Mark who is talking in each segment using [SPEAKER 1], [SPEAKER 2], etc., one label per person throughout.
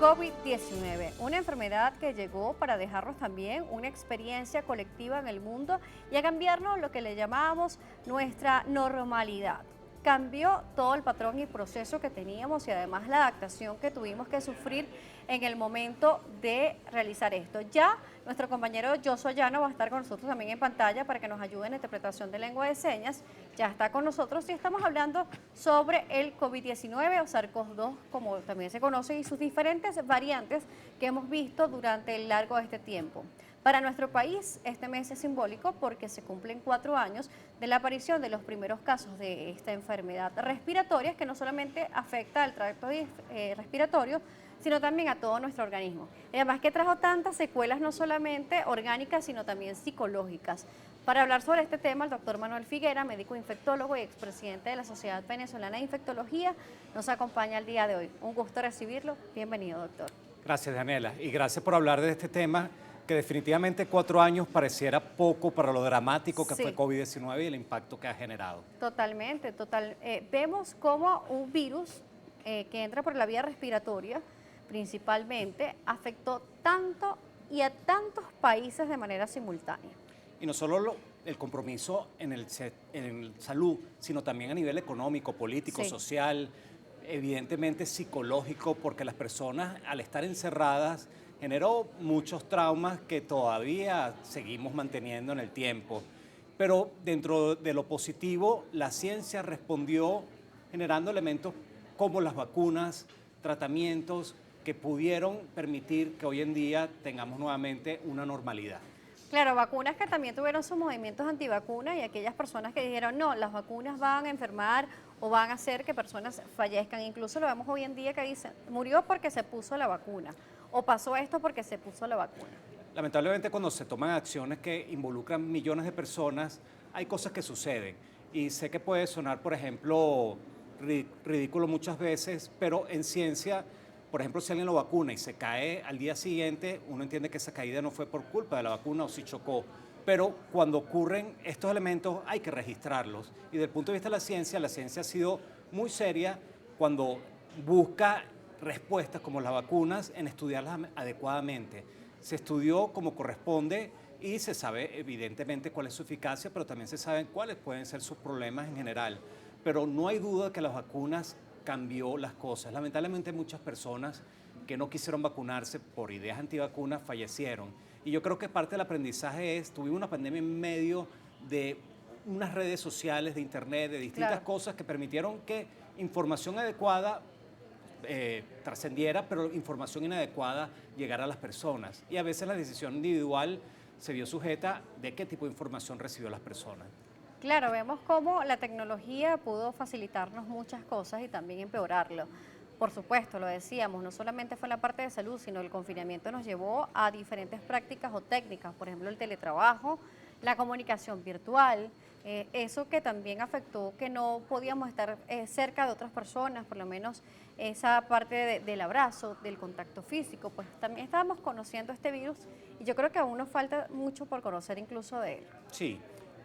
[SPEAKER 1] COVID-19, una enfermedad que llegó para dejarnos también una experiencia colectiva en el mundo y a cambiarnos lo que le llamábamos nuestra normalidad. Cambió todo el patrón y proceso que teníamos y además la adaptación que tuvimos que sufrir en el momento de realizar esto. Ya nuestro compañero Joshua Llano va a estar con nosotros también en pantalla para que nos ayude en la interpretación de lengua de señas. Ya está con nosotros y estamos hablando sobre el COVID-19 o SARS-CoV-2, como también se conoce, y sus diferentes variantes que hemos visto durante el largo de este tiempo. Para nuestro país, este mes es simbólico porque se cumplen 4 años de la aparición de los primeros casos de esta enfermedad respiratoria que no solamente afecta al tracto respiratorio, sino también a todo nuestro organismo. Y además que trajo tantas secuelas no solamente orgánicas, sino también psicológicas. Para hablar sobre este tema, el doctor Manuel Figuera, médico infectólogo y expresidente de la Sociedad Venezolana de Infectología, nos acompaña el día de hoy. Un gusto recibirlo. Bienvenido, doctor.
[SPEAKER 2] Gracias, Daniela, y gracias por hablar de este tema que definitivamente 4 años pareciera poco para lo dramático que fue COVID-19 y el impacto que ha generado.
[SPEAKER 1] Totalmente, vemos cómo un virus que entra por la vía respiratoria, principalmente, afectó tanto y a tantos países de manera simultánea.
[SPEAKER 2] Y no solo el compromiso en el salud, sino también a nivel económico, político, social, evidentemente psicológico, porque las personas al estar encerradas generó muchos traumas que todavía seguimos manteniendo en el tiempo. Pero dentro de lo positivo, la ciencia respondió generando elementos como las vacunas, tratamientos que pudieron permitir que hoy en día tengamos nuevamente una normalidad.
[SPEAKER 1] Claro, vacunas que también tuvieron sus movimientos antivacunas y aquellas personas que dijeron, no, las vacunas van a enfermar o van a hacer que personas fallezcan. Incluso lo vemos hoy en día que dicen, murió porque se puso la vacuna o pasó esto porque se puso la vacuna.
[SPEAKER 2] Lamentablemente cuando se toman acciones que involucran millones de personas, hay cosas que suceden. Y sé que puede sonar, por ejemplo, ridículo muchas veces, pero en ciencia, por ejemplo, si alguien lo vacuna y se cae al día siguiente, uno entiende que esa caída no fue por culpa de la vacuna o si chocó. Pero cuando ocurren estos elementos hay que registrarlos. Y desde el punto de vista de la ciencia ha sido muy seria cuando busca respuestas como las vacunas en estudiarlas adecuadamente. Se estudió como corresponde y se sabe evidentemente cuál es su eficacia, pero también se saben cuáles pueden ser sus problemas en general. Pero no hay duda de que las vacunas cambió las cosas. Lamentablemente muchas personas que no quisieron vacunarse por ideas antivacunas fallecieron. Y yo creo que parte del aprendizaje es, tuvimos una pandemia en medio de unas redes sociales, de internet, de distintas cosas que permitieron que información adecuada trascendiera, pero información inadecuada llegara a las personas. Y a veces la decisión individual se vio sujeta de qué tipo de información recibió las personas.
[SPEAKER 1] Claro, vemos cómo la tecnología pudo facilitarnos muchas cosas y también empeorarlo. Por supuesto, lo decíamos, no solamente fue la parte de salud, sino el confinamiento nos llevó a diferentes prácticas o técnicas, por ejemplo, el teletrabajo, la comunicación virtual, eso que también afectó que no podíamos estar cerca de otras personas, por lo menos esa parte del abrazo, del contacto físico, pues también estábamos conociendo este virus y yo creo que aún nos falta mucho por conocer incluso de él.
[SPEAKER 2] Sí,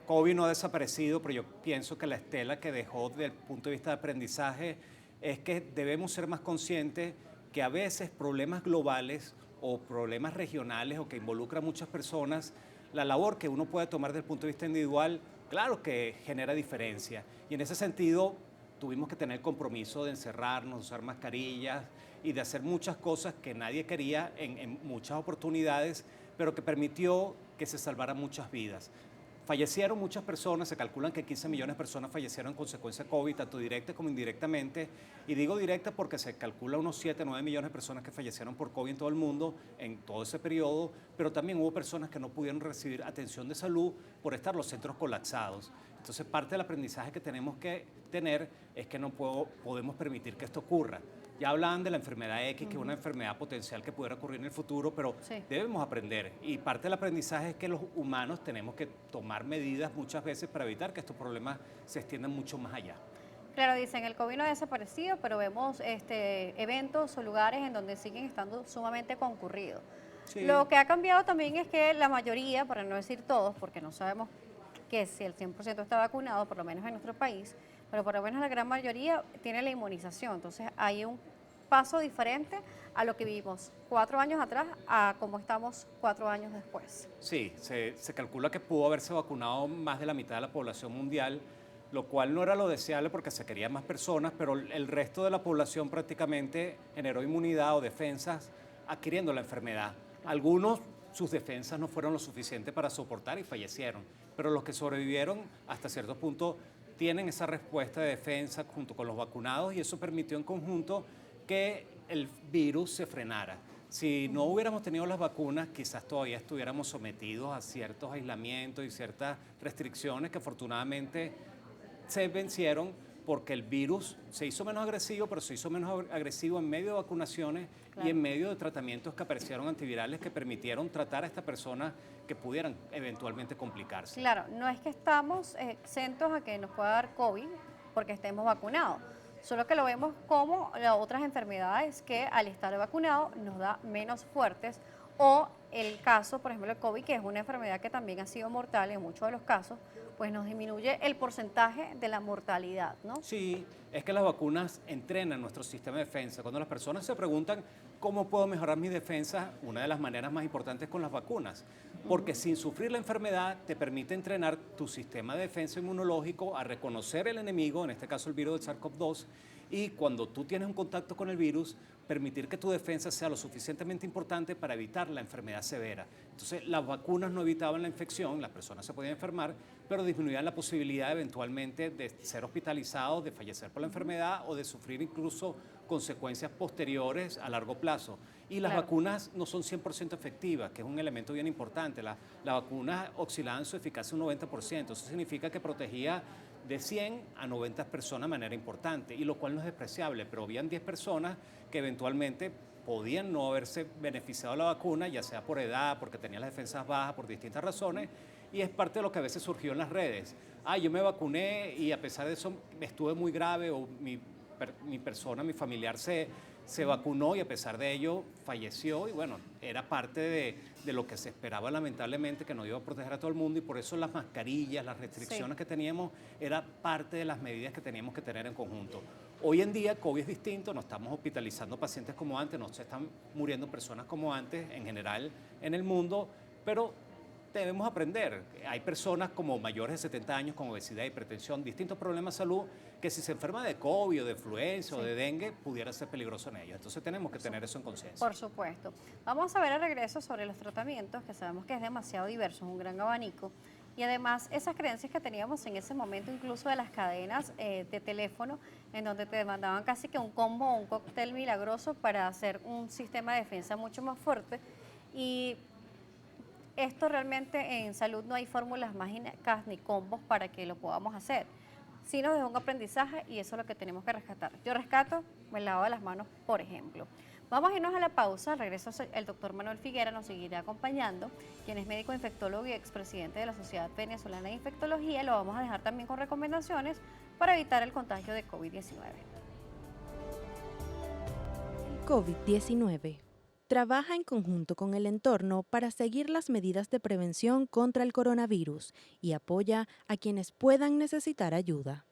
[SPEAKER 2] COVID no ha desaparecido, pero yo pienso que la estela que dejó desde el punto de vista de aprendizaje es que debemos ser más conscientes que a veces problemas globales o problemas regionales o que involucran a muchas personas, la labor que uno puede tomar desde el punto de vista individual, claro que genera diferencia. Y en ese sentido tuvimos que tener el compromiso de encerrarnos, usar mascarillas y de hacer muchas cosas que nadie quería en muchas oportunidades, pero que permitió que se salvaran muchas vidas. Fallecieron muchas personas, se calculan que 15 millones de personas fallecieron en consecuencia de COVID, tanto directa como indirectamente. Y digo directa porque se calcula unos 7, 9 millones de personas que fallecieron por COVID en todo el mundo en todo ese periodo, pero también hubo personas que no pudieron recibir atención de salud por estar los centros colapsados. Entonces, parte del aprendizaje que tenemos que tener es que no podemos permitir que esto ocurra. Ya hablaban de la enfermedad X, que es una enfermedad potencial que pudiera ocurrir en el futuro, pero debemos aprender. Y parte del aprendizaje es que los humanos tenemos que tomar medidas muchas veces para evitar que estos problemas se extiendan mucho más allá.
[SPEAKER 1] Claro, dicen, el COVID no ha desaparecido, pero vemos eventos o lugares en donde siguen estando sumamente concurridos.
[SPEAKER 2] Sí.
[SPEAKER 1] Lo que ha cambiado también es que la mayoría, para no decir todos, porque no sabemos que si el 100% está vacunado, por lo menos en nuestro país, pero por lo menos la gran mayoría tiene la inmunización. Entonces hay un paso diferente a lo que vivimos 4 años atrás a como estamos 4 años después.
[SPEAKER 2] Sí, se calcula que pudo haberse vacunado más de la mitad de la población mundial, lo cual no era lo deseable porque se querían más personas, pero el resto de la población prácticamente generó inmunidad o defensas adquiriendo la enfermedad. Algunos, sus defensas no fueron lo suficiente para soportar y fallecieron, pero los que sobrevivieron hasta cierto punto tienen esa respuesta de defensa junto con los vacunados y eso permitió en conjunto que el virus se frenara. Si no hubiéramos tenido las vacunas, quizás todavía estuviéramos sometidos a ciertos aislamientos y ciertas restricciones que afortunadamente se vencieron porque el virus se hizo menos agresivo, pero se hizo menos agresivo en medio de vacunaciones y en medio de tratamientos que aparecieron antivirales que permitieron tratar a estas personas que pudieran eventualmente complicarse.
[SPEAKER 1] Claro, no es que estamos exentos a que nos pueda dar COVID porque estemos vacunados, solo que lo vemos como las otras enfermedades que al estar vacunados nos da menos fuertes o el caso, por ejemplo, el COVID, que es una enfermedad que también ha sido mortal en muchos de los casos, pues nos disminuye el porcentaje de la mortalidad, ¿no?
[SPEAKER 2] Sí, es que las vacunas entrenan nuestro sistema de defensa. Cuando las personas se preguntan cómo puedo mejorar mi defensa, una de las maneras más importantes es con las vacunas, porque sin sufrir la enfermedad te permite entrenar tu sistema de defensa inmunológico a reconocer el enemigo, en este caso el virus del SARS-CoV-2, y cuando tú tienes un contacto con el virus, permitir que tu defensa sea lo suficientemente importante para evitar la enfermedad severa. Entonces, las vacunas no evitaban la infección, las personas se podían enfermar, pero disminuían la posibilidad eventualmente de ser hospitalizados, de fallecer por la enfermedad o de sufrir incluso consecuencias posteriores a largo plazo. Y las vacunas no son 100% efectivas, que es un elemento bien importante. Las vacunas oscilaban su eficacia un 90%. Eso significa que protegía de 100 a 90 personas de manera importante, y lo cual no es despreciable, pero habían 10 personas que eventualmente podían no haberse beneficiado de la vacuna, ya sea por edad, porque tenían las defensas bajas, por distintas razones, y es parte de lo que a veces surgió en las redes. Yo me vacuné y a pesar de eso estuve muy grave, o mi persona, mi familiar se vacunó y a pesar de ello falleció, y bueno, era parte de lo que se esperaba lamentablemente, que no iba a proteger a todo el mundo, y por eso las mascarillas, las restricciones que teníamos, era parte de las medidas que teníamos que tener en conjunto. Hoy en día COVID es distinto, no estamos hospitalizando pacientes como antes, no se están muriendo personas como antes en general en el mundo, pero debemos aprender. Hay personas como mayores de 70 años con obesidad, hipertensión, distintos problemas de salud, que si se enferma de COVID o de influenza o de dengue, pudiera ser peligroso en ellos. Entonces tenemos que tener eso en conciencia.
[SPEAKER 1] Por supuesto. Vamos a ver al regreso sobre los tratamientos, que sabemos que es demasiado diverso, es un gran abanico. Y además esas creencias que teníamos en ese momento, incluso de las cadenas de teléfono, en donde te mandaban casi que un combo o un cóctel milagroso para hacer un sistema de defensa mucho más fuerte. Y esto realmente en salud no hay fórmulas mágicas ni combos para que lo podamos hacer. Sí nos dejó un aprendizaje y eso es lo que tenemos que rescatar. Yo rescato el lavado de las manos, por ejemplo. Vamos a irnos a la pausa. Al regreso el doctor Manuel Figuera nos seguirá acompañando, quien es médico infectólogo y expresidente de la Sociedad Venezolana de Infectología. Lo vamos a dejar también con recomendaciones para evitar el contagio de COVID-19.
[SPEAKER 3] COVID-19. Trabaja en conjunto con el entorno para seguir las medidas de prevención contra el coronavirus y apoya a quienes puedan necesitar ayuda.